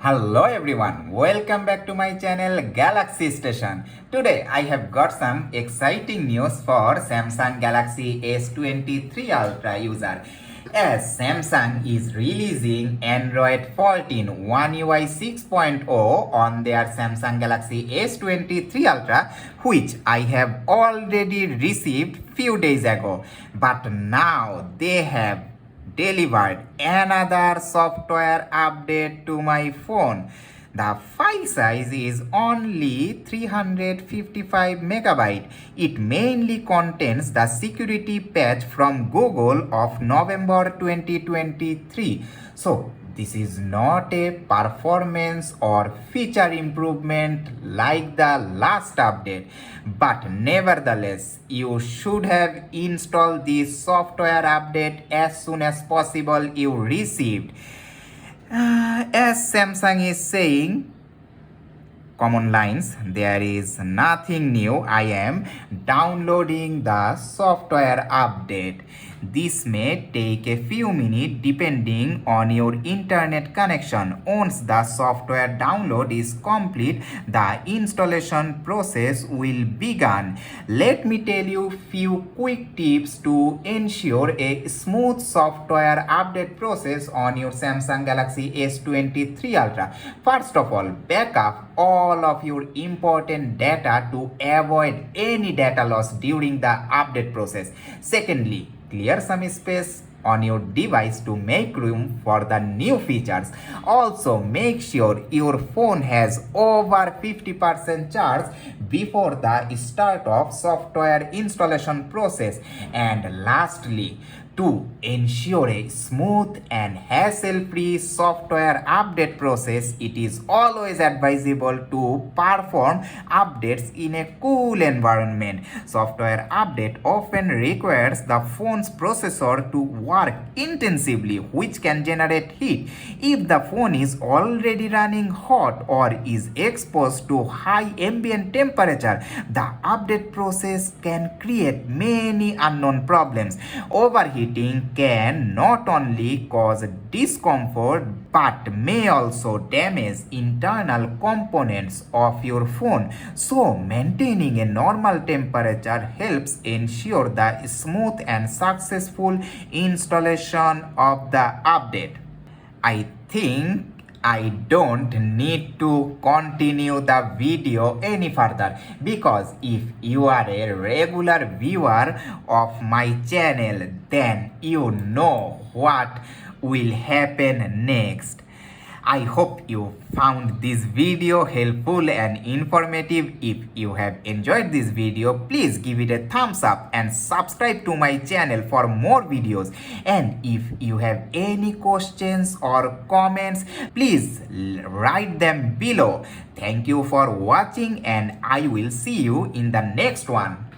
Hello everyone, welcome back to my channel Galaxy Station. Today I have got some exciting news for Samsung Galaxy S23 Ultra user. As Samsung is releasing Android 14 One UI 6.0 on their Samsung Galaxy S23 Ultra, which I have already received few days ago, but now they have delivered another software update to my phone. The file size is only 355 megabyte. It mainly contains the security patch from Google of November 2023. So this is not a performance or feature improvement like the last update, but nevertheless, you should have installed this software update as soon as possible you received. As Samsung is saying, common lines, there is nothing new. I am downloading the software update. This may take a few minutes depending on your internet connection. Once the software download is complete, the installation process will begin. Let me tell you few quick tips to ensure a smooth software update process on your Samsung Galaxy S23 Ultra. First of all, backup all of your important data to avoid any data loss during the update process. Secondly, clear some space on your device to make room for the new features. Also, make sure your phone has over 50% charge before the start of software installation process. And lastly, to ensure a smooth and hassle-free software update process, it is always advisable to perform updates in a cool environment. Software update often requires the phone's processor to work intensively, which can generate heat. If the phone is already running hot or is exposed to high ambient temperature, the update process can create many unknown problems. Overheating can not only cause discomfort but may also damage internal components of your phone. So, maintaining a normal temperature helps ensure the smooth and successful installation of the update. I think I don't need to continue the video any further, because if you are a regular viewer of my channel, then you know what will happen next. I hope you found this video helpful and informative. If you have enjoyed this video, please give it a thumbs up and subscribe to my channel for more videos. And if you have any questions or comments, please write them below. Thank you for watching and I will see you in the next one.